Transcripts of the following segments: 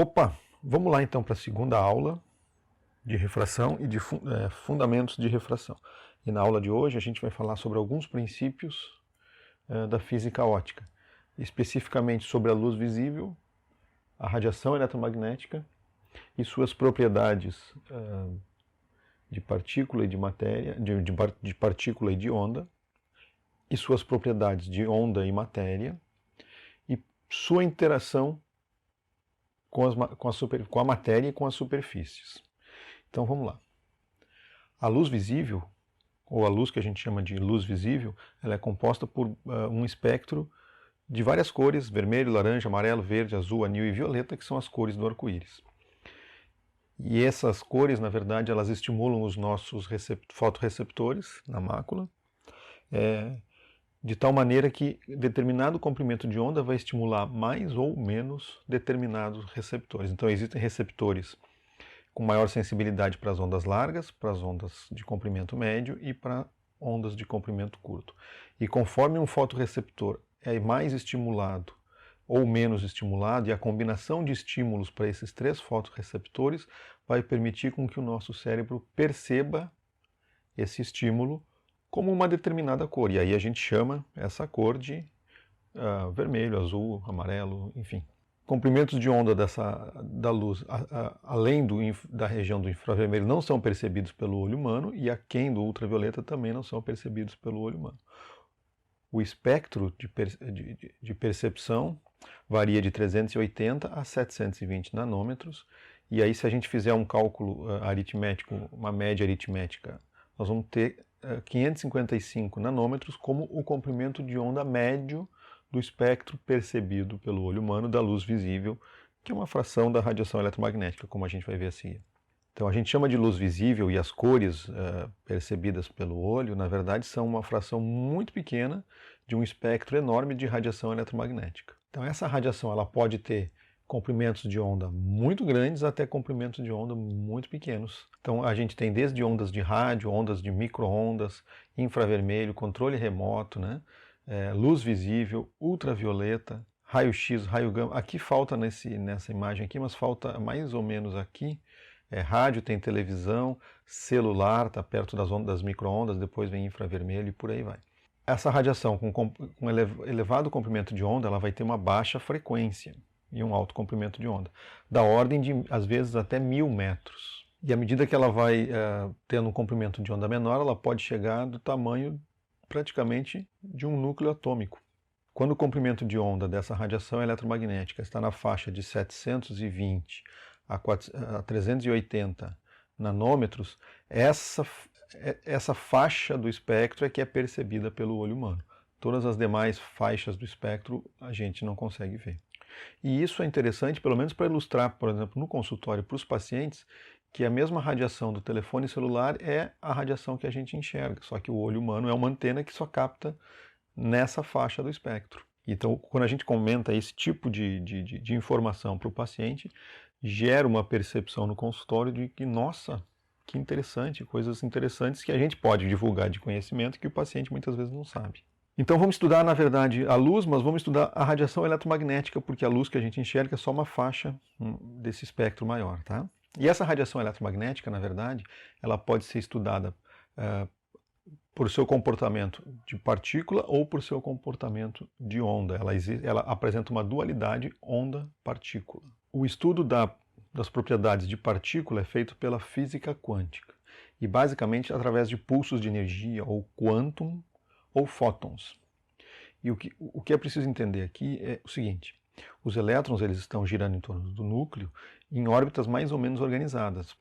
Opa, vamos lá então para a segunda aula de refração e de fundamentos de refração. E na aula de hoje a gente vai falar sobre alguns princípios da física óptica, especificamente sobre a luz visível, a radiação eletromagnética e suas propriedades de partícula e de matéria, de partícula e de onda, e suas propriedades de onda e matéria, e sua interação com a matéria e com as superfícies. Então vamos lá. A luz visível, ou a luz que a gente chama de luz visível, ela é composta por um espectro de várias cores: vermelho, laranja, amarelo, verde, azul, anil e violeta, que são as cores do arco-íris. E essas cores, na verdade, elas estimulam os nossos fotorreceptores na mácula, de tal maneira que determinado comprimento de onda vai estimular mais ou menos determinados receptores. Então existem receptores com maior sensibilidade para as ondas largas, para as ondas de comprimento médio e para ondas de comprimento curto. E conforme um fotorreceptor é mais estimulado ou menos estimulado, e a combinação de estímulos para esses três fotorreceptores vai permitir com que o nosso cérebro perceba esse estímulo como uma determinada cor. E aí a gente chama essa cor de vermelho, azul, amarelo, enfim. Comprimentos de onda da luz, além da região do infravermelho, não são percebidos pelo olho humano, e aquém do ultravioleta também não são percebidos pelo olho humano. O espectro de percepção varia de 380 a 720 nanômetros, e aí se a gente fizer um cálculo aritmético, uma média aritmética, nós vamos ter 555 nanômetros como o comprimento de onda médio do espectro percebido pelo olho humano da luz visível, que é uma fração da radiação eletromagnética, como a gente vai ver a seguir. Então a gente chama de luz visível, e as cores percebidas pelo olho, na verdade, são uma fração muito pequena de um espectro enorme de radiação eletromagnética. Então essa radiação ela pode ter comprimentos de onda muito grandes até comprimentos de onda muito pequenos. Então a gente tem desde ondas de rádio, ondas de micro-ondas, infravermelho, controle remoto, né? Luz visível, ultravioleta, raio-x, raio gama. Aqui falta nessa imagem aqui, mas falta mais ou menos aqui. Rádio, tem televisão, celular, está perto das ondas das micro-ondas, depois vem infravermelho e por aí vai. Essa radiação com elevado comprimento de onda, ela vai ter uma baixa frequência e um alto comprimento de onda, da ordem de, às vezes, até 1000 metros. E à medida que ela vai tendo um comprimento de onda menor, ela pode chegar do tamanho praticamente de um núcleo atômico. Quando o comprimento de onda dessa radiação eletromagnética está na faixa de 720 a 380 nanômetros, essa faixa do espectro é que é percebida pelo olho humano. Todas as demais faixas do espectro a gente não consegue ver. E isso é interessante, pelo menos para ilustrar, por exemplo, no consultório para os pacientes, que a mesma radiação do telefone celular é a radiação que a gente enxerga, só que o olho humano é uma antena que só capta nessa faixa do espectro. Então, quando a gente comenta esse tipo de informação para o paciente, gera uma percepção no consultório de que, nossa, que interessante, coisas interessantes que a gente pode divulgar de conhecimento que o paciente muitas vezes não sabe. Então vamos estudar, na verdade, a luz, mas vamos estudar a radiação eletromagnética, porque a luz que a gente enxerga é só uma faixa desse espectro maior, tá? E essa radiação eletromagnética, na verdade, ela pode ser estudada por seu comportamento de partícula ou por seu comportamento de onda. Ela apresenta uma dualidade onda-partícula. O estudo das propriedades de partícula é feito pela física quântica, e basicamente através de pulsos de energia, ou quantum, ou fótons. E o que é preciso entender aqui é o seguinte: os elétrons eles estão girando em torno do núcleo em órbitas mais ou menos organizadas.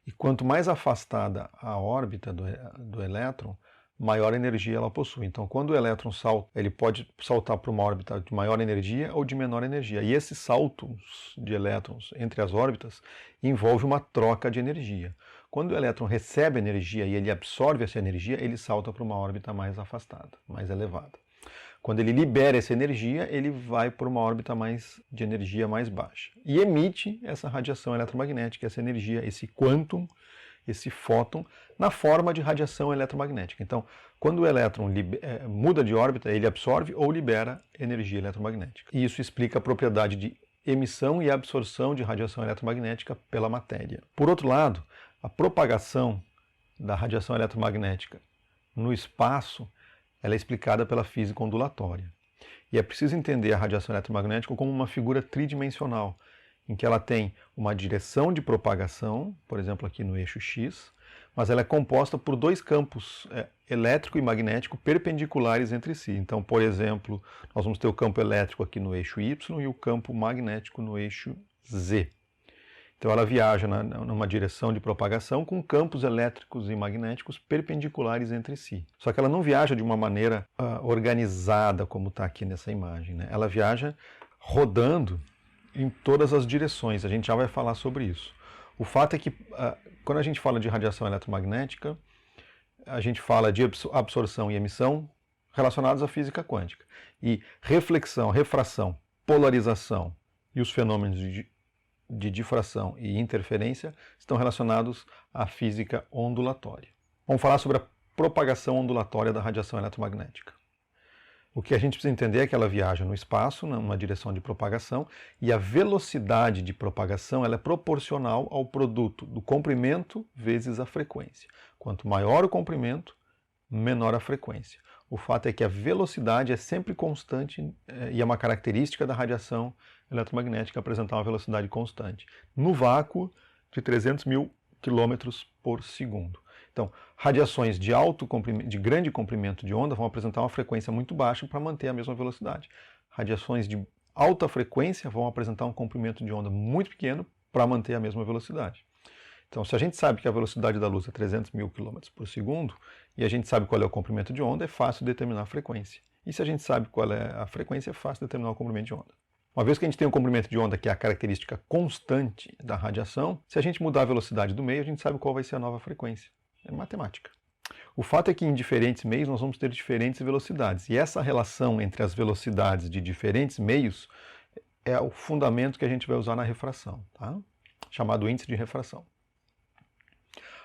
E quanto mais afastada a órbita do elétron, maior energia ela possui. Então, quando o elétron salta, ele pode saltar para uma órbita de maior energia ou de menor energia. E esses saltos de elétrons entre as órbitas envolve uma troca de energia. Quando o elétron recebe energia e ele absorve essa energia, ele salta para uma órbita mais afastada, mais elevada. Quando ele libera essa energia, ele vai para uma órbita de energia mais baixa. E emite essa radiação eletromagnética, essa energia, esse quantum, esse fóton, na forma de radiação eletromagnética. Então, quando o elétron muda de órbita, ele absorve ou libera energia eletromagnética. E isso explica a propriedade de emissão e absorção de radiação eletromagnética pela matéria. Por outro lado, a propagação da radiação eletromagnética no espaço ela é explicada pela física ondulatória. E é preciso entender a radiação eletromagnética como uma figura tridimensional, em que ela tem uma direção de propagação, por exemplo aqui no eixo X, mas ela é composta por dois campos elétrico e magnético perpendiculares entre si. Então, por exemplo, nós vamos ter o campo elétrico aqui no eixo Y e o campo magnético no eixo Z. Então ela viaja numa direção de propagação com campos elétricos e magnéticos perpendiculares entre si. Só que ela não viaja de uma maneira organizada como está aqui nessa imagem, né? Ela viaja rodando em todas as direções. A gente já vai falar sobre isso. O fato é que quando a gente fala de radiação eletromagnética, a gente fala de absorção e emissão relacionados à física quântica. E reflexão, refração, polarização e os fenômenos de difração e interferência estão relacionados à física ondulatória. Vamos falar sobre a propagação ondulatória da radiação eletromagnética. O que a gente precisa entender é que ela viaja no espaço, numa direção de propagação, e a velocidade de propagação ela é proporcional ao produto do comprimento vezes a frequência. Quanto maior o comprimento, menor a frequência. O fato é que a velocidade é sempre constante e é uma característica da radiação eletromagnética apresentar uma velocidade constante, no vácuo de 300 mil quilômetros por segundo. Então, radiações de grande comprimento de onda vão apresentar uma frequência muito baixa para manter a mesma velocidade. Radiações de alta frequência vão apresentar um comprimento de onda muito pequeno para manter a mesma velocidade. Então, se a gente sabe que a velocidade da luz é 300 mil quilômetros por segundo e a gente sabe qual é o comprimento de onda, é fácil determinar a frequência. E se a gente sabe qual é a frequência, é fácil determinar o comprimento de onda. Uma vez que a gente tem um comprimento de onda que é a característica constante da radiação, se a gente mudar a velocidade do meio, a gente sabe qual vai ser a nova frequência. É matemática. O fato é que em diferentes meios nós vamos ter diferentes velocidades. E essa relação entre as velocidades de diferentes meios é o fundamento que a gente vai usar na refração, tá? Chamado índice de refração.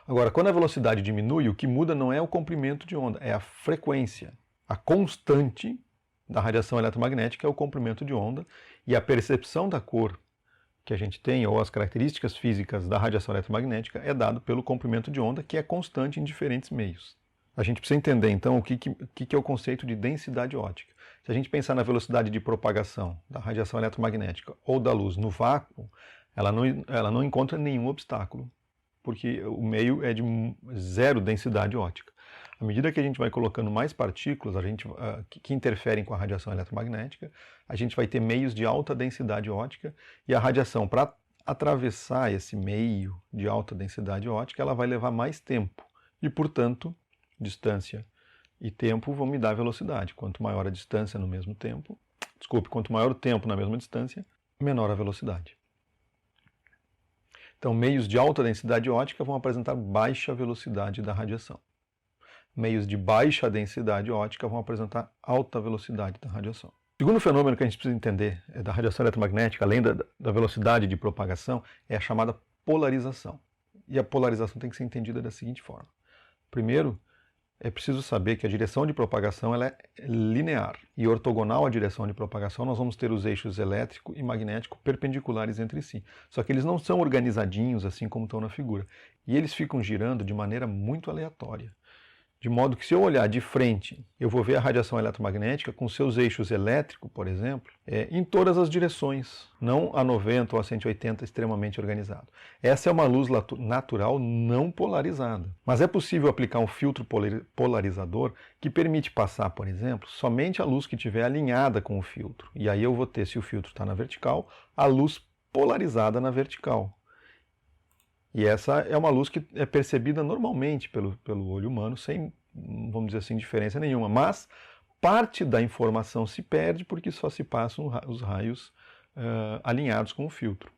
Agora, quando a velocidade diminui, o que muda não é o comprimento de onda, é a frequência. A constante da radiação eletromagnética é o comprimento de onda e a percepção da cor que a gente tem, ou as características físicas da radiação eletromagnética, é dado pelo comprimento de onda, que é constante em diferentes meios. A gente precisa entender, então, o que é o conceito de densidade óptica. Se a gente pensar na velocidade de propagação da radiação eletromagnética ou da luz no vácuo, ela não encontra nenhum obstáculo, porque o meio é de zero densidade óptica. À medida que a gente vai colocando mais partículas que interferem com a radiação eletromagnética, a gente vai ter meios de alta densidade óptica e a radiação, para atravessar esse meio de alta densidade óptica, ela vai levar mais tempo e, portanto, distância e tempo vão me dar velocidade. Quanto maior a distância no mesmo tempo, quanto maior o tempo na mesma distância, menor a velocidade. Então, meios de alta densidade óptica vão apresentar baixa velocidade da radiação. Meios de baixa densidade óptica vão apresentar alta velocidade da radiação. O segundo fenômeno que a gente precisa entender da radiação eletromagnética, além da velocidade de propagação, é a chamada polarização. E a polarização tem que ser entendida da seguinte forma. Primeiro, é preciso saber que a direção de propagação ela é linear. E ortogonal à direção de propagação, nós vamos ter os eixos elétrico e magnético perpendiculares entre si. Só que eles não são organizadinhos assim como estão na figura. E eles ficam girando de maneira muito aleatória. De modo que se eu olhar de frente, eu vou ver a radiação eletromagnética com seus eixos elétricos, por exemplo, em todas as direções, não a 90 ou a 180 extremamente organizado. Essa é uma luz natural não polarizada. Mas é possível aplicar um filtro polarizador que permite passar, por exemplo, somente a luz que estiver alinhada com o filtro. E aí eu vou ter, se o filtro está na vertical, a luz polarizada na vertical. E essa é uma luz que é percebida normalmente pelo olho humano, sem, vamos dizer assim, diferença nenhuma. Mas parte da informação se perde porque só se passam os raios alinhados com o filtro.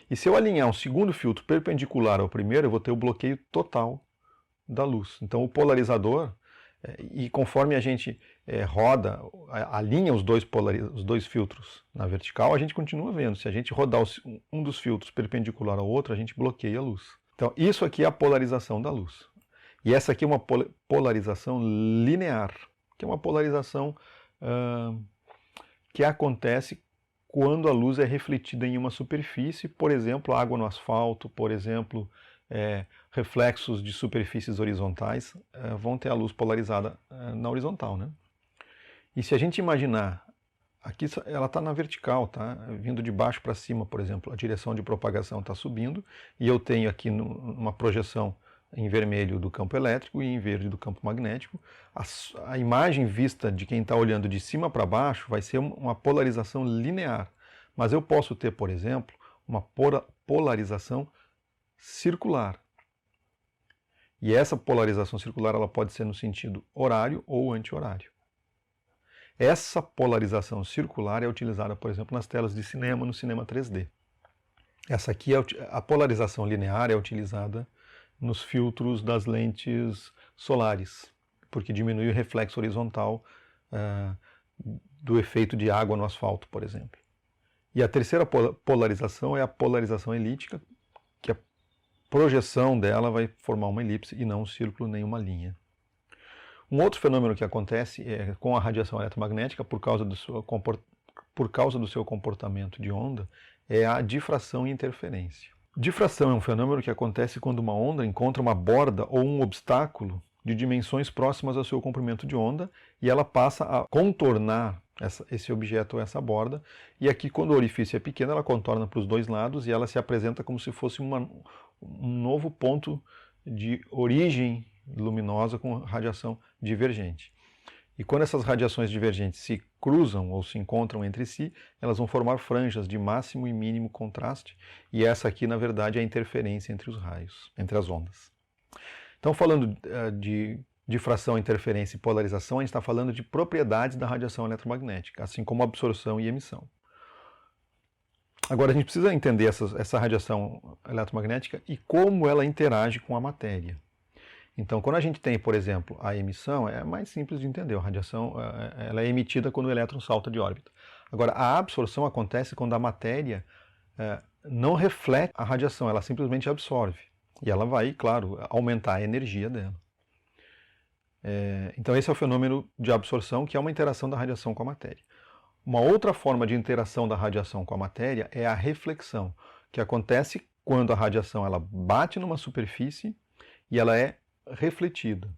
E se eu alinhar um segundo filtro perpendicular ao primeiro, eu vou ter o bloqueio total da luz. Então o polarizador, e conforme a gente alinha os dois filtros na vertical, a gente continua vendo. Se a gente rodar um dos filtros perpendicular ao outro, a gente bloqueia a luz. Então isso aqui é a polarização da luz. E essa aqui é uma polarização linear, que é uma polarização que acontece quando a luz é refletida em uma superfície, por exemplo, água no asfalto, por exemplo, reflexos de superfícies horizontais vão ter a luz polarizada na horizontal, né? E se a gente imaginar, aqui ela está na vertical, tá? Vindo de baixo para cima, por exemplo, a direção de propagação está subindo, e eu tenho aqui uma projeção em vermelho do campo elétrico e em verde do campo magnético. A imagem vista de quem está olhando de cima para baixo vai ser uma polarização linear, mas eu posso ter, por exemplo, uma polarização circular. E essa polarização circular ela pode ser no sentido horário ou anti-horário. Essa polarização circular é utilizada, por exemplo, nas telas de cinema, no cinema 3D. Essa aqui, a polarização linear é utilizada nos filtros das lentes solares, porque diminui o reflexo horizontal do efeito de água no asfalto, por exemplo. E a terceira polarização é a polarização elíptica, que a projeção dela vai formar uma elipse e não um círculo nem uma linha. Um outro fenômeno que acontece com a radiação eletromagnética, por causa do seu comportamento de onda, é a difração e interferência. Difração é um fenômeno que acontece quando uma onda encontra uma borda ou um obstáculo de dimensões próximas ao seu comprimento de onda e ela passa a contornar esse objeto ou essa borda, e aqui quando o orifício é pequeno ela contorna para os dois lados e ela se apresenta como se fosse um novo ponto de origem luminosa com radiação divergente. E quando essas radiações divergentes se cruzam ou se encontram entre si, elas vão formar franjas de máximo e mínimo contraste, e essa aqui, na verdade, é a interferência entre os raios, entre as ondas. Então, falando de difração, interferência e polarização, a gente está falando de propriedades da radiação eletromagnética, assim como absorção e emissão. Agora, a gente precisa entender essa radiação eletromagnética e como ela interage com a matéria. Então, quando a gente tem, por exemplo, a emissão, é mais simples de entender. A radiação ela é emitida quando o elétron salta de órbita. Agora, a absorção acontece quando a matéria não reflete a radiação, ela simplesmente absorve. E ela vai, claro, aumentar a energia dela. Então, esse é o fenômeno de absorção, que é uma interação da radiação com a matéria. Uma outra forma de interação da radiação com a matéria é a reflexão, que acontece quando a radiação ela bate numa superfície e ela é refletida.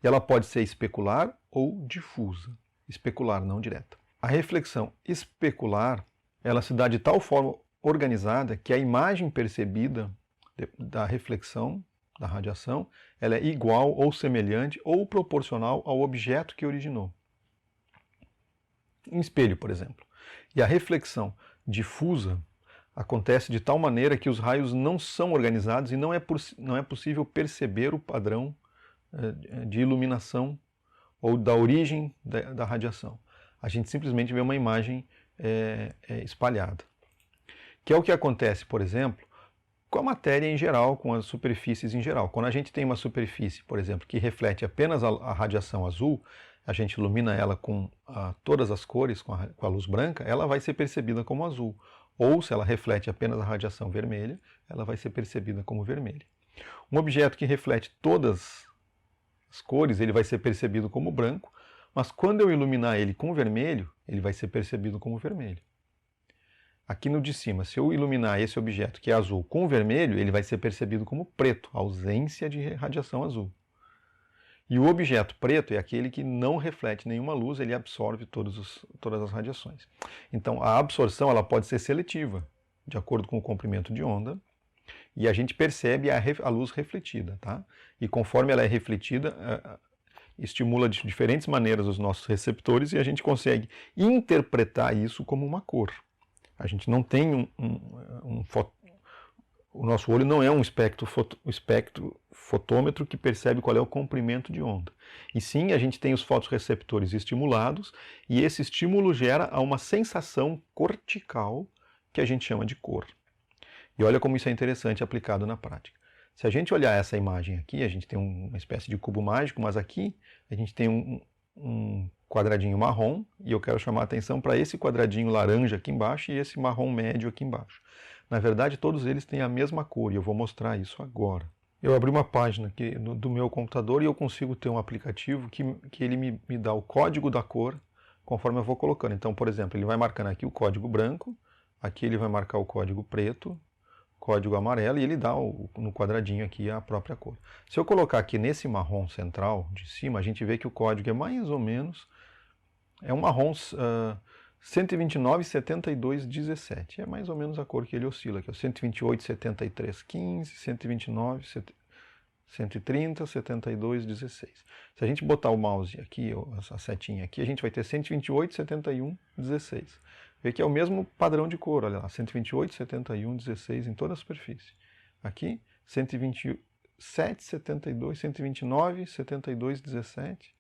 E ela pode ser especular ou difusa. Especular, não direta. A reflexão especular, ela se dá de tal forma organizada que a imagem percebida da reflexão, da radiação, ela é igual ou semelhante ou proporcional ao objeto que originou. Um espelho, por exemplo. E a reflexão difusa acontece de tal maneira que os raios não são organizados e não é possível perceber o padrão de iluminação ou da origem da radiação. A gente simplesmente vê uma imagem espalhada. Que é o que acontece, por exemplo, com a matéria em geral, com as superfícies em geral. Quando a gente tem uma superfície, por exemplo, que reflete apenas a radiação azul, a gente ilumina ela com todas as cores, com a luz branca, ela vai ser percebida como azul. Ou, se ela reflete apenas a radiação vermelha, ela vai ser percebida como vermelha. Um objeto que reflete todas as cores, ele vai ser percebido como branco, mas quando eu iluminar ele com vermelho, ele vai ser percebido como vermelho. Aqui no de cima, se eu iluminar esse objeto que é azul com vermelho, ele vai ser percebido como preto, ausência de radiação azul. E o objeto preto é aquele que não reflete nenhuma luz, ele absorve todas as radiações. Então, a absorção ela pode ser seletiva, de acordo com o comprimento de onda, e a gente percebe a luz refletida, tá? E conforme ela é refletida, estimula de diferentes maneiras os nossos receptores e a gente consegue interpretar isso como uma cor. A gente não tem o nosso olho não é um espectro fotômetro que percebe qual é o comprimento de onda. E sim, a gente tem os fotorreceptores estimulados e esse estímulo gera uma sensação cortical que a gente chama de cor. E olha como isso é interessante aplicado na prática. Se a gente olhar essa imagem aqui, a gente tem uma espécie de cubo mágico, mas aqui a gente tem um quadradinho marrom e eu quero chamar a atenção para esse quadradinho laranja aqui embaixo e esse marrom médio aqui embaixo. Na verdade, todos eles têm a mesma cor e eu vou mostrar isso agora. Eu abri uma página aqui do meu computador e eu consigo ter um aplicativo que ele me dá o código da cor conforme eu vou colocando. Então, por exemplo, ele vai marcando aqui o código branco, aqui ele vai marcar o código preto, código amarelo, e ele dá no quadradinho aqui a própria cor. Se eu colocar aqui nesse marrom central de cima, a gente vê que o código é mais ou menos, é um marrom 129,72,17. É mais ou menos a cor que ele oscila aqui, 128,73,15, 129, 130, 72, 16. Se a gente botar o mouse aqui, essa setinha aqui, a gente vai ter 128, 71, 16. Vê que é o mesmo padrão de cor, olha lá, 128, 71, 16 em toda a superfície. Aqui, 127, 72, 129, 72, 17.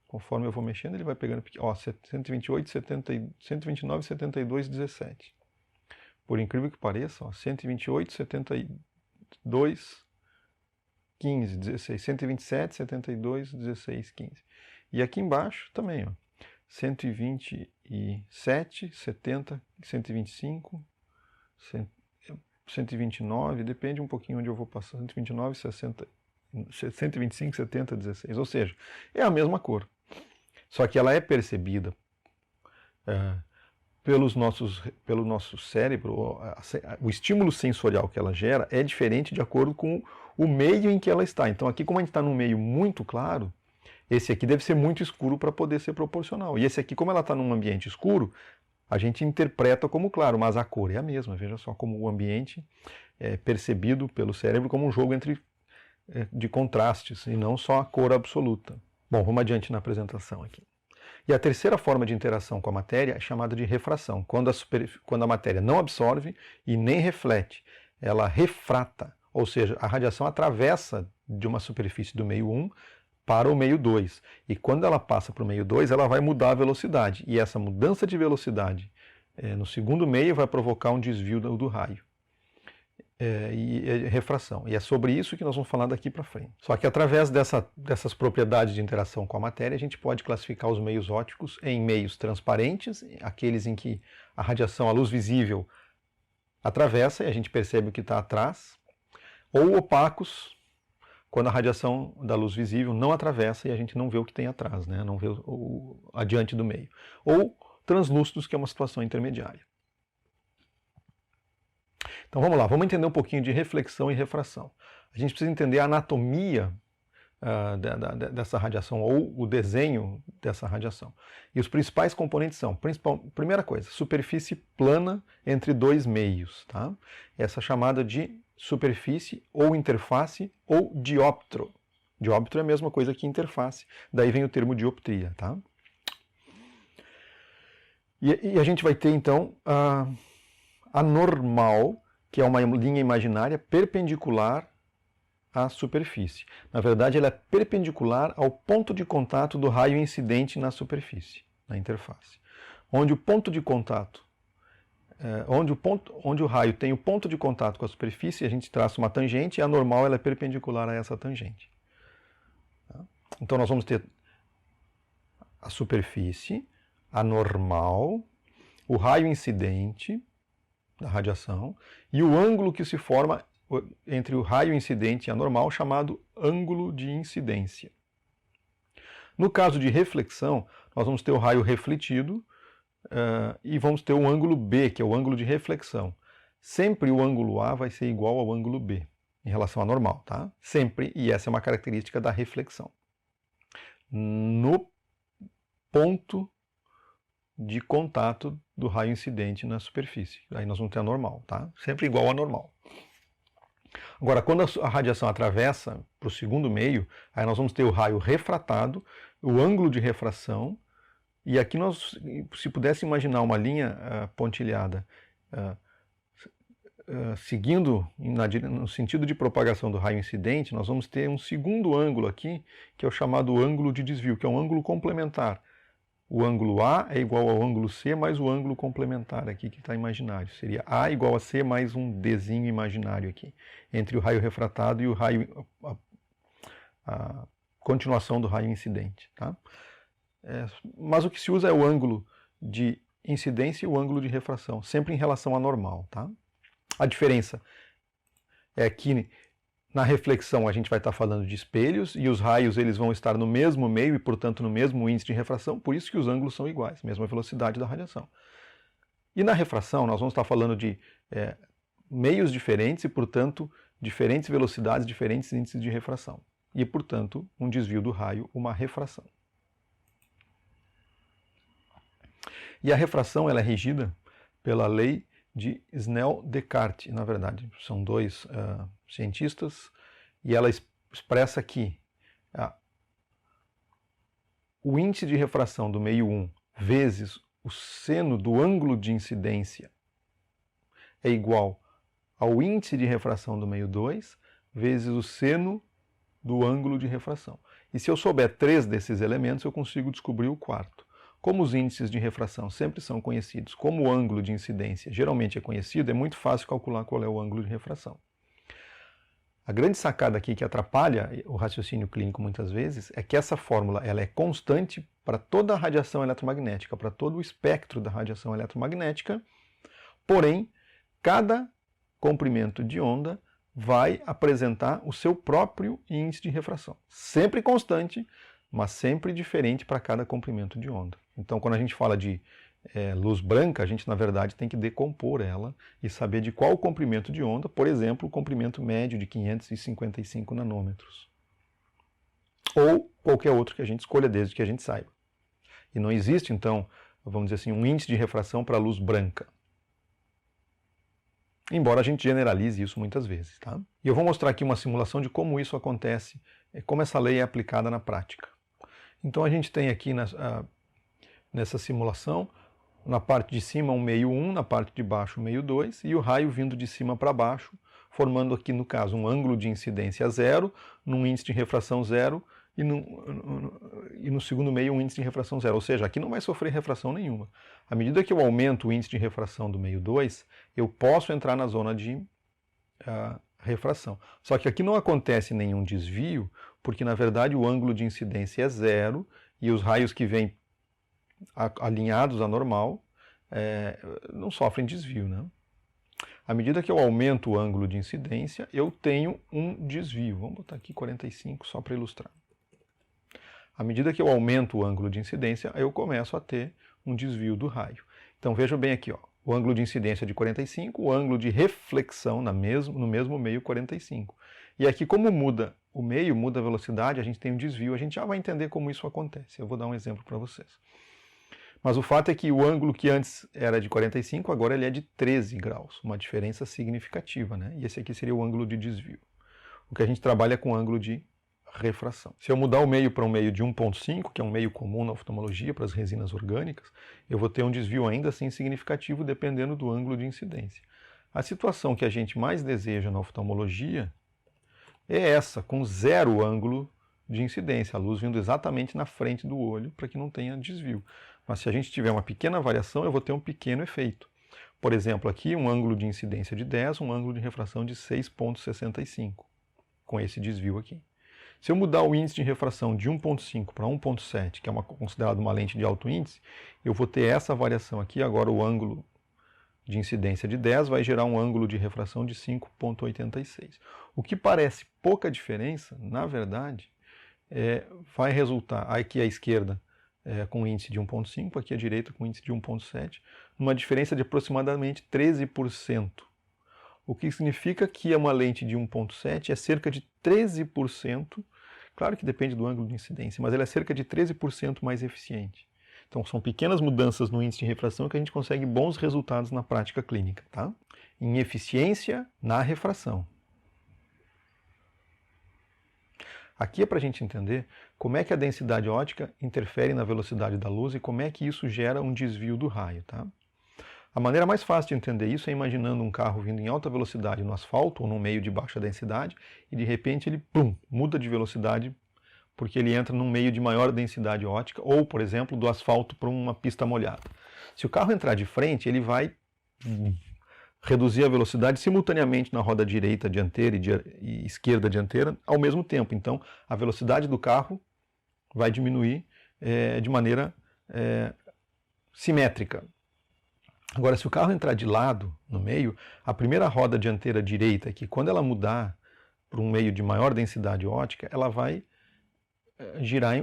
Conforme eu vou mexendo, ele vai pegando, ó, 128, 70, 129, 72, 17. Por incrível que pareça, ó, 128, 72, 15, 16, 127, 72, 16, 15. E aqui embaixo também, ó, 127, 70, 125, 129, depende um pouquinho onde eu vou passar, 129, 60, 125, 70, 16. Ou seja, é a mesma cor. Só que ela é percebida pelo nosso cérebro, o estímulo sensorial que ela gera é diferente de acordo com o meio em que ela está. Então aqui, como a gente está num meio muito claro, esse aqui deve ser muito escuro para poder ser proporcional. E esse aqui, como ela está num ambiente escuro, a gente interpreta como claro, mas a cor é a mesma. Veja só como o ambiente é percebido pelo cérebro como um jogo de contrastes e não só a cor absoluta. Bom, vamos adiante na apresentação aqui. E a terceira forma de interação com a matéria é chamada de refração, quando a matéria não absorve e nem reflete, ela refrata, ou seja, a radiação atravessa de uma superfície do meio 1 para o meio 2. E quando ela passa para o meio 2, ela vai mudar a velocidade. E essa mudança de velocidade no segundo meio vai provocar um desvio do raio. E refração. E é sobre isso que nós vamos falar daqui para frente. Só que através dessas propriedades de interação com a matéria, a gente pode classificar os meios ópticos em meios transparentes, aqueles em que a radiação, a luz visível, atravessa e a gente percebe o que está atrás, ou opacos, quando a radiação da luz visível não atravessa e a gente não vê o que tem atrás, né? Não vê adiante do meio. Ou translúcidos, que é uma situação intermediária. Então vamos lá, vamos entender um pouquinho de reflexão e refração. A gente precisa entender a anatomia dessa radiação, ou o desenho dessa radiação. E os principais componentes são, primeira coisa, superfície plana entre dois meios. Tá? Essa chamada de superfície ou interface ou dióptro. Dióptro é a mesma coisa que interface, daí vem o termo dioptria. Tá? E a gente vai ter então a normal, que é uma linha imaginária perpendicular à superfície. Na verdade, ela é perpendicular ao ponto de contato do raio incidente na superfície, na interface. Onde o ponto de contato, onde o raio tem o ponto de contato com a superfície, a gente traça uma tangente e a normal ela é perpendicular a essa tangente. Tá? Então nós vamos ter a superfície, a normal, o raio incidente da radiação e o ângulo que se forma entre o raio incidente e a normal, chamado ângulo de incidência. No caso de reflexão, nós vamos ter o raio refletido e vamos ter o ângulo B, que é o ângulo de reflexão. Sempre o ângulo A vai ser igual ao ângulo B, em relação à normal, tá? Sempre, e essa é uma característica da reflexão. No ponto de contato do raio incidente na superfície. Aí nós vamos ter a normal, tá? Sempre igual a normal. Agora, quando a radiação atravessa para o segundo meio, aí nós vamos ter o raio refratado, o ângulo de refração, e aqui nós, se pudesse imaginar uma linha pontilhada seguindo no sentido de propagação do raio incidente, nós vamos ter um segundo ângulo aqui, que é o chamado ângulo de desvio, que é um ângulo complementar. O ângulo A é igual ao ângulo C mais o ângulo complementar aqui que está imaginário. Seria A igual a C mais um Dzinho imaginário aqui, entre o raio refratado e o raio, a continuação do raio incidente. Tá? Mas o que se usa é o ângulo de incidência e o ângulo de refração, sempre em relação à normal. Tá? A diferença é que Na reflexão a gente vai estar falando de espelhos e os raios eles vão estar no mesmo meio e, portanto, no mesmo índice de refração, por isso que os ângulos são iguais, mesma velocidade da radiação. E na refração nós vamos estar falando de meios diferentes e, portanto, diferentes velocidades, diferentes índices de refração. E, portanto, um desvio do raio, uma refração. E a refração ela é regida pela lei de Snell-Descartes, na verdade. São dois cientistas e ela expressa que o índice de refração do meio 1 vezes o seno do ângulo de incidência é igual ao índice de refração do meio 2 vezes o seno do ângulo de refração. E se eu souber 3 desses elementos, eu consigo descobrir o quarto. Como os índices de refração sempre são conhecidos, como o ângulo de incidência geralmente é conhecido, é muito fácil calcular qual é o ângulo de refração. A grande sacada aqui que atrapalha o raciocínio clínico muitas vezes é que essa fórmula ela é constante para toda a radiação eletromagnética, para todo o espectro da radiação eletromagnética, porém, cada comprimento de onda vai apresentar o seu próprio índice de refração. Sempre constante, mas sempre diferente para cada comprimento de onda. Então, quando a gente fala de luz branca, a gente, na verdade, tem que decompor ela e saber de qual comprimento de onda, por exemplo, o comprimento médio de 555 nanômetros. Ou qualquer outro que a gente escolha, desde que a gente saiba. E não existe, então, vamos dizer assim, um índice de refração para a luz branca. Embora a gente generalize isso muitas vezes, tá? E eu vou mostrar aqui uma simulação de como isso acontece, como essa lei é aplicada na prática. Então a gente tem aqui nessa simulação, na parte de cima um meio 1, na parte de baixo um meio 2, e o raio vindo de cima para baixo, formando aqui, no caso, um ângulo de incidência 0, num índice de refração 0, e no segundo meio um índice de refração 0. Ou seja, aqui não vai sofrer refração nenhuma. À medida que eu aumento o índice de refração do meio 2, eu posso entrar na zona de refração. Só que aqui não acontece nenhum desvio, porque na verdade o ângulo de incidência é 0 e os raios que vêm alinhados à normal não sofrem desvio, né? À medida que eu aumento o ângulo de incidência, eu tenho um desvio. Vamos botar aqui 45 só para ilustrar. À medida que eu aumento o ângulo de incidência, eu começo a ter um desvio do raio. Então vejam bem aqui, ó, o ângulo de incidência de 45, o ângulo de reflexão no mesmo meio 45. E aqui, como muda o meio, muda a velocidade, a gente tem um desvio, a gente já vai entender como isso acontece. Eu vou dar um exemplo para vocês. Mas o fato é que o ângulo que antes era de 45, agora ele é de 13 graus, uma diferença significativa, né? E esse aqui seria o ângulo de desvio. O que a gente trabalha é com o ângulo de refração. Se eu mudar o meio para um meio de 1,5, que é um meio comum na oftalmologia para as resinas orgânicas, eu vou ter um desvio ainda assim significativo dependendo do ângulo de incidência. A situação que a gente mais deseja na oftalmologia é essa, com 0 ângulo de incidência, a luz vindo exatamente na frente do olho para que não tenha desvio. Mas se a gente tiver uma pequena variação, eu vou ter um pequeno efeito. Por exemplo, aqui um ângulo de incidência de 10, um ângulo de refração de 6,65, com esse desvio aqui. Se eu mudar o índice de refração de 1,5 para 1,7, que é considerado uma lente de alto índice, eu vou ter essa variação aqui. Agora o ângulo de incidência de 10 vai gerar um ângulo de refração de 5,86. O que parece pouca diferença, na verdade, vai resultar aqui à esquerda com índice de 1,5, aqui à direita com índice de 1,7, numa diferença de aproximadamente 13%. O que significa que uma lente de 1,7 é cerca de 13%, claro que depende do ângulo de incidência, mas ela é cerca de 13% mais eficiente. Então são pequenas mudanças no índice de refração que a gente consegue bons resultados na prática clínica, tá? Em eficiência na refração. Aqui é para a gente entender como é que a densidade óptica interfere na velocidade da luz e como é que isso gera um desvio do raio, tá? A maneira mais fácil de entender isso é imaginando um carro vindo em alta velocidade no asfalto ou num meio de baixa densidade e de repente ele muda de velocidade porque ele entra num meio de maior densidade óptica ou, por exemplo, do asfalto para uma pista molhada. Se o carro entrar de frente, ele vai reduzir a velocidade simultaneamente na roda direita dianteira e esquerda dianteira ao mesmo tempo. Então, a velocidade do carro vai diminuir de maneira simétrica. Agora, se o carro entrar de lado, no meio, a primeira roda dianteira direita aqui, quando ela mudar por um meio de maior densidade óptica, ela vai girar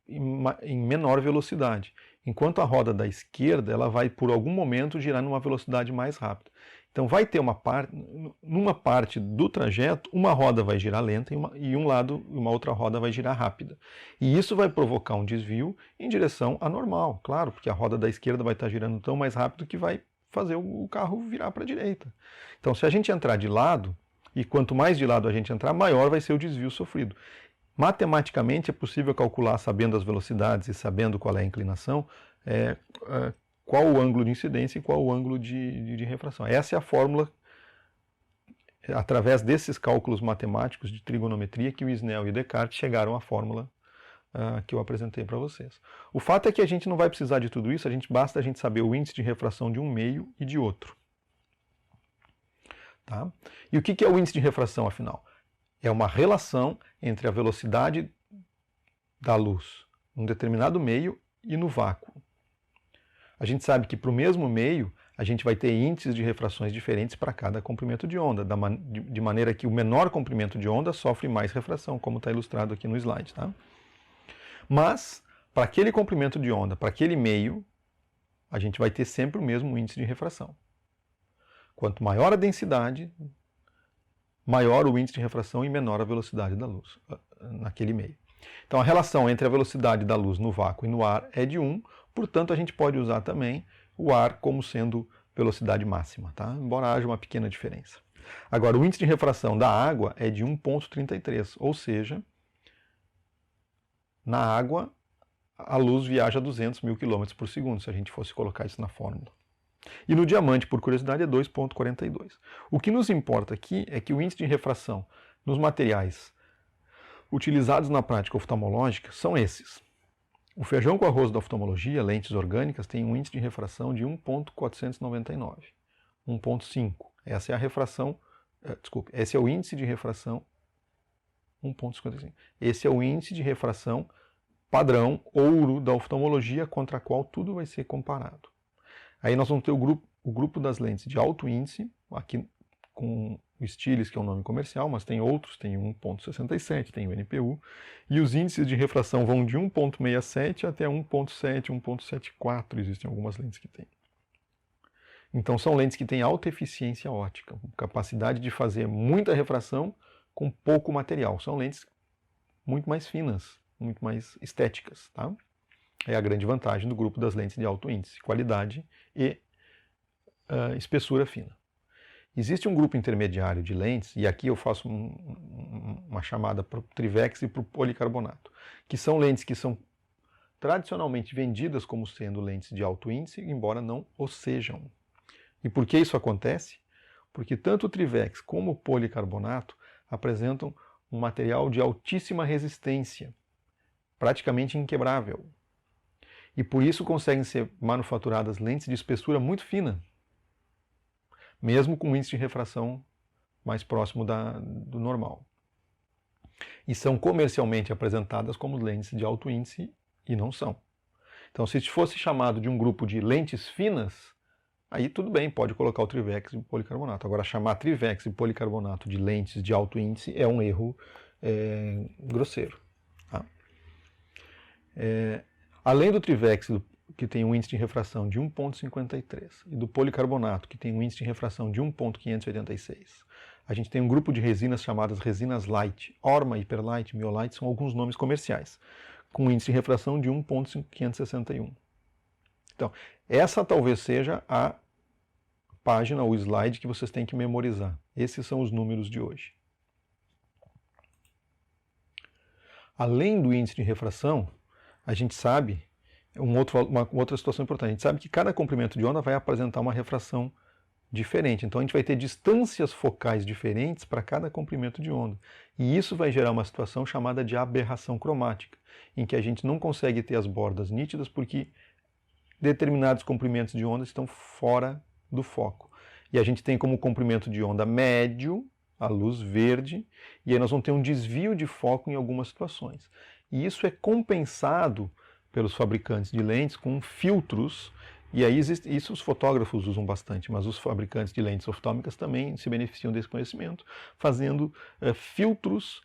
em menor velocidade. Enquanto a roda da esquerda, ela vai por algum momento girar numa velocidade mais rápida. Então vai ter numa parte do trajeto, uma roda vai girar lenta e uma outra roda vai girar rápida. E isso vai provocar um desvio em direção à normal, claro, porque a roda da esquerda vai estar girando tão mais rápido que vai fazer o carro virar para a direita. Então se a gente entrar de lado, e quanto mais de lado a gente entrar, maior vai ser o desvio sofrido. Matematicamente é possível calcular, sabendo as velocidades e sabendo qual é a inclinação, qual o ângulo de incidência e qual o ângulo de refração. Essa é a fórmula, através desses cálculos matemáticos de trigonometria, que o Snell e o Descartes chegaram à fórmula que eu apresentei para vocês. O fato é que a gente não vai precisar de tudo isso, basta a gente saber o índice de refração de um meio e de outro. Tá? E o que é o índice de refração, afinal? É uma relação entre a velocidade da luz num determinado meio e no vácuo. A gente sabe que para o mesmo meio, a gente vai ter índices de refrações diferentes para cada comprimento de onda, de maneira que o menor comprimento de onda sofre mais refração, como está ilustrado aqui no slide. Tá? Mas, para aquele comprimento de onda, para aquele meio, a gente vai ter sempre o mesmo índice de refração. Quanto maior a densidade, maior o índice de refração e menor a velocidade da luz naquele meio. Então a relação entre a velocidade da luz no vácuo e no ar é de 1, portanto a gente pode usar também o ar como sendo velocidade máxima, tá? Embora haja uma pequena diferença. Agora o índice de refração da água é de 1,33, ou seja, na água a luz viaja a 200 mil km por segundo, se a gente fosse colocar isso na fórmula. E no diamante, por curiosidade, é 2,42. O que nos importa aqui é que o índice de refração nos materiais utilizados na prática oftalmológica são esses. O feijão com arroz da oftalmologia, lentes orgânicas, tem um índice de refração de 1,499, 1,5. Essa é a refração, esse é o índice de refração 1,55. Esse é o índice de refração padrão ouro da oftalmologia, contra a qual tudo vai ser comparado. Aí nós vamos ter o grupo das lentes de alto índice, aqui com o Stiles, que é um nome comercial, mas tem outros, tem 1,67, tem o NPU, e os índices de refração vão de 1,67 até 1,7, 1,74, existem algumas lentes que têm. Então são lentes que têm alta eficiência óptica, capacidade de fazer muita refração com pouco material. São lentes muito mais finas, muito mais estéticas, tá? É a grande vantagem do grupo das lentes de alto índice, qualidade e espessura fina. Existe um grupo intermediário de lentes, e aqui eu faço uma chamada para o Trivex e para o policarbonato, que são lentes que são tradicionalmente vendidas como sendo lentes de alto índice, embora não o sejam. E por que isso acontece? Porque tanto o Trivex como o policarbonato apresentam um material de altíssima resistência, praticamente inquebrável. E por isso conseguem ser manufaturadas lentes de espessura muito fina, mesmo com um índice de refração mais próximo do normal. E são comercialmente apresentadas como lentes de alto índice e não são. Então, se fosse chamado de um grupo de lentes finas, aí tudo bem, pode colocar o Trivex e o policarbonato. Agora, chamar Trivex e policarbonato de lentes de alto índice é um erro grosseiro. Tá? Além do Trivex, que tem um índice de refração de 1,53, e do policarbonato, que tem um índice de refração de 1,586, a gente tem um grupo de resinas chamadas resinas light. Orma, Hyperlight, Miolite são alguns nomes comerciais, com um índice de refração de 1,561. Então, essa talvez seja a página, o slide que vocês têm que memorizar. Esses são os números de hoje. Além do índice de refração, a gente sabe, uma outra situação importante, a gente sabe que cada comprimento de onda vai apresentar uma refração diferente. Então a gente vai ter distâncias focais diferentes para cada comprimento de onda. E isso vai gerar uma situação chamada de aberração cromática, em que a gente não consegue ter as bordas nítidas porque determinados comprimentos de onda estão fora do foco. E a gente tem como comprimento de onda médio a luz verde, e aí nós vamos ter um desvio de foco em algumas situações. E isso é compensado pelos fabricantes de lentes com filtros E aí isso os fotógrafos usam bastante, mas os fabricantes de lentes oftálmicas também se beneficiam desse conhecimento, fazendo filtros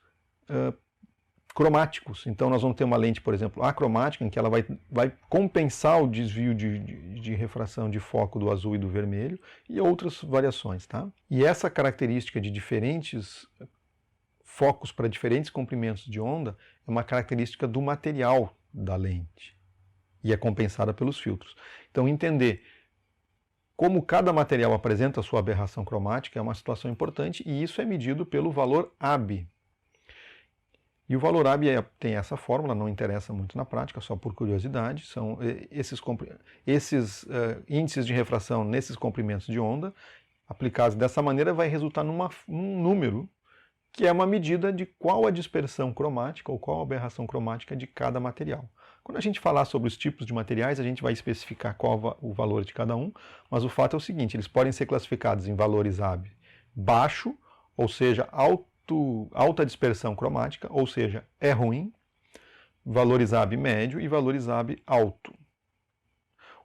cromáticos. Então nós vamos ter uma lente, por exemplo, acromática, em que ela vai compensar o desvio de refração de foco do azul e do vermelho, e outras variações, tá? E essa característica de diferentes focos para diferentes comprimentos de onda é uma característica do material da lente e é compensada pelos filtros. Então entender como cada material apresenta a sua aberração cromática é uma situação importante, e isso é medido pelo valor AB. E o valor AB tem essa fórmula, não interessa muito na prática, só por curiosidade, são esses índices de refração nesses comprimentos de onda, aplicados dessa maneira, vai resultar num número que é uma medida de qual a dispersão cromática ou qual a aberração cromática de cada material. Quando a gente falar sobre os tipos de materiais, a gente vai especificar qual o valor de cada um, mas o fato é o seguinte, eles podem ser classificados em valores AB baixo, ou seja, alta dispersão cromática, ou seja, é ruim, valores AB médio e valores AB alto.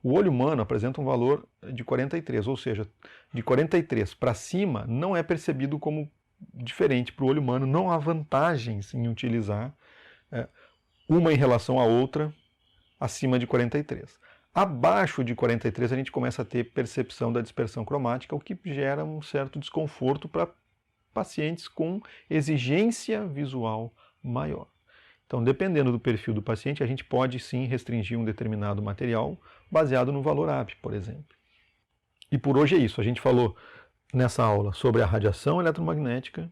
O olho humano apresenta um valor de 43, ou seja, de 43 para cima não é percebido como diferente para o olho humano, não há vantagens em utilizar uma em relação à outra acima de 43. Abaixo de 43 a gente começa a ter percepção da dispersão cromática, o que gera um certo desconforto para pacientes com exigência visual maior. Então, dependendo do perfil do paciente, a gente pode sim restringir um determinado material baseado no valor AB, por exemplo. E por hoje é isso. A gente falou nessa aula sobre a radiação eletromagnética,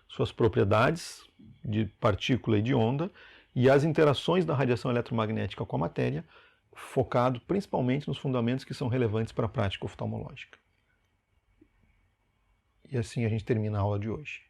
suas propriedades de partícula e de onda, e as interações da radiação eletromagnética com a matéria, focado principalmente nos fundamentos que são relevantes para a prática oftalmológica. E assim a gente termina a aula de hoje.